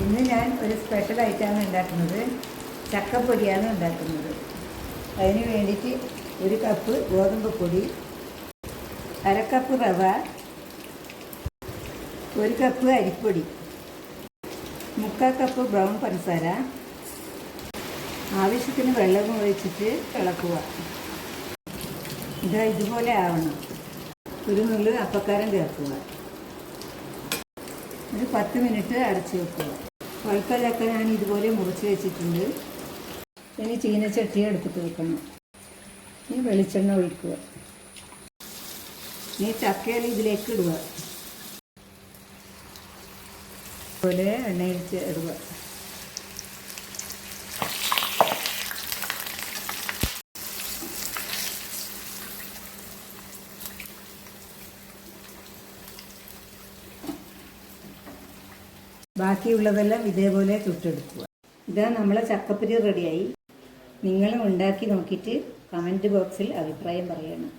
ഇന്ന് ഞാൻ ഒരു സ്പെഷ്യൽ ഐറ്റമാണ് ഉണ്ടാക്കുന്നത്. ചക്കപ്പൊരിയാണ് ഉണ്ടാക്കുന്നത്. അതിന് വേണ്ടിയിട്ട് 1 കപ്പ് ഗോതമ്പ് പൊടി, 1/2 കപ്പ് റവ, 1 കപ്പ് അരിപ്പൊടി, 3/4 കപ്പ് ബ്രൗൺ പഞ്ചസാര, ആവശ്യത്തിന് വെള്ളം ഒഴിച്ചിട്ട് ഇളക്കുക. ഇതുപോലെ ആവണം. ഒരു നുള്ളു അപ്പക്കാരം ചേർക്കുക. ഒരു 10 മിനിറ്റ് അടച്ചു വെക്കുക. പഴുത്ത ചക്ക ഞാൻ ഇതുപോലെ മുറിച്ച് വെച്ചിട്ടുണ്ട്. ഇനി ചീനച്ചട്ടി എടുത്തിട്ട് വെക്കണം. ഇനി വെളിച്ചെണ്ണ ഒഴിക്കുക. ഇനി ചക്കയിൽ ഇതിലേക്ക് ഇടുക. അതുപോലെ എണ്ണയിൽ ഇടുക. ബാക്കിയുള്ളതെല്ലാം ഇതേപോലെ ചുട്ടെടുക്കുക. ഇതാ നമ്മളെ ചക്കപ്പൊരി റെഡിയായി. നിങ്ങളും ഉണ്ടാക്കി നോക്കിയിട്ട് കമൻറ്റ് ബോക്സിൽ അഭിപ്രായം പറയണം.